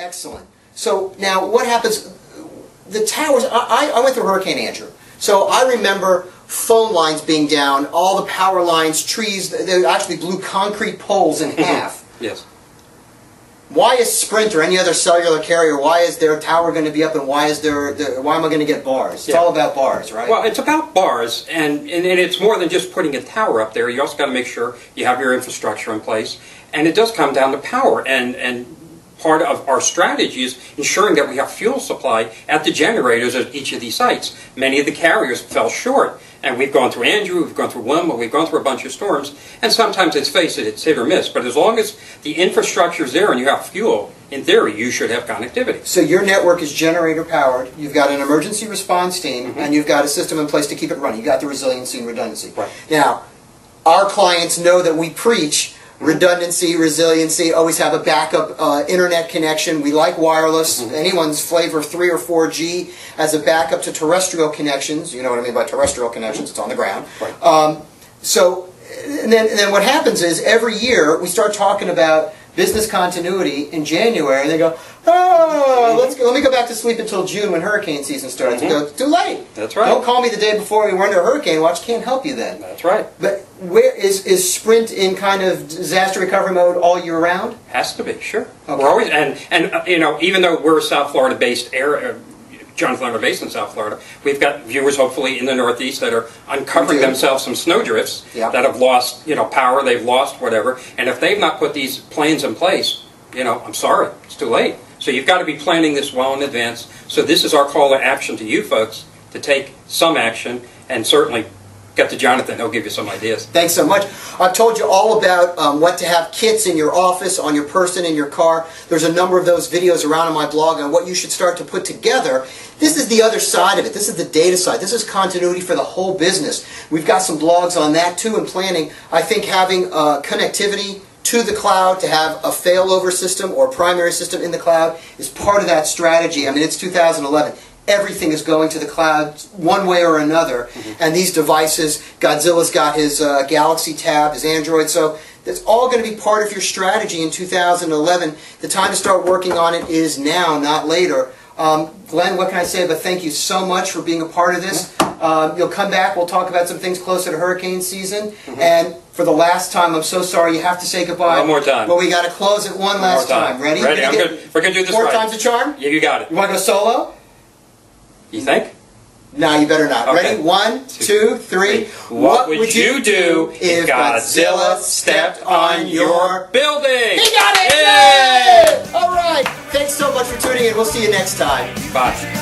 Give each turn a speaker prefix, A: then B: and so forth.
A: Excellent. So now what happens, the towers, I went through Hurricane Andrew, so I remember phone lines being down, all the power lines, trees, they actually blew concrete poles in half.
B: Yes.
A: Why is Sprint or any other cellular carrier, why is their tower going to be up and why am I going to get bars? It's all about bars, right?
B: Well, it's about bars, and it's more than just putting a tower up there. You also got to make sure you have your infrastructure in place, and it does come down to power, and part of our strategy is ensuring that we have fuel supply at the generators at each of these sites. Many of the carriers fell short, and we've gone through Andrew, we've gone through Wilma, we've gone through a bunch of storms, and sometimes, let's face it, it's hit or miss. But as long as the infrastructure is there and you have fuel, in theory, you should have connectivity.
A: So your network is generator powered, you've got an emergency response team, and you've got a system in place to keep it running. You've got the resiliency and redundancy.
B: Right.
A: Now, our clients know that we preach redundancy, resiliency, always have a backup internet connection. We like wireless. Anyone's flavor 3 or 4G as a backup to terrestrial connections. You know what I mean by terrestrial connections, it's on the ground.
B: Right.
A: And then what happens is every year we start talking about business continuity in January, and they go, let me go back to sleep until June when hurricane season starts. We go, too late.
B: That's right.
A: Don't call me the day before we run into a hurricane watch. Can't help you then.
B: That's right.
A: But where is Sprint in kind of disaster recovery mode all year round?
B: Has to be, sure.
A: Okay.
B: We're always, and you know, even though we're a South Florida based area, Jonathan and I are based in South Florida, we've got viewers hopefully in the Northeast that are uncovering themselves some snow drifts that have lost, power, they've lost whatever, and if they've not put these plans in place, I'm sorry, it's too late. So you've got to be planning this well in advance. So this is our call to action to you folks to take some action, and certainly get to Jonathan, he'll give you some ideas.
A: Thanks so much. I've told you all about what to have kits in your office, on your person, in your car. There's a number of those videos around on my blog on what you should start to put together. This is the other side of it. This is the data side. This is continuity for the whole business. We've got some blogs on that too in planning. I think having connectivity to the cloud, to have a failover system or primary system in the cloud is part of that strategy. I mean, it's 2011. Everything is going to the cloud one way or another, and these devices, Godzilla's got his Galaxy Tab, his Android, so that's all going to be part of your strategy in 2011. The time to start working on it is now, not later. Glenn, what can I say but thank you so much for being a part of this. You'll come back, we'll talk about some things closer to hurricane season, and for the last time, I'm so sorry, you have to say goodbye.
B: One more time.
A: But we got to close it one last time. Ready?
B: Ready, I'm good. We're going to do this
A: 4
B: right.
A: times the charm?
B: Yeah, you got it.
A: You want to go solo?
B: You think?
A: No, you better not.
B: Okay.
A: Ready? 1, 2, 3.
B: What would you do if Godzilla stepped on your building?
A: He got it! Yay! All right. Thanks so much for tuning in. We'll see you next time.
B: Bye.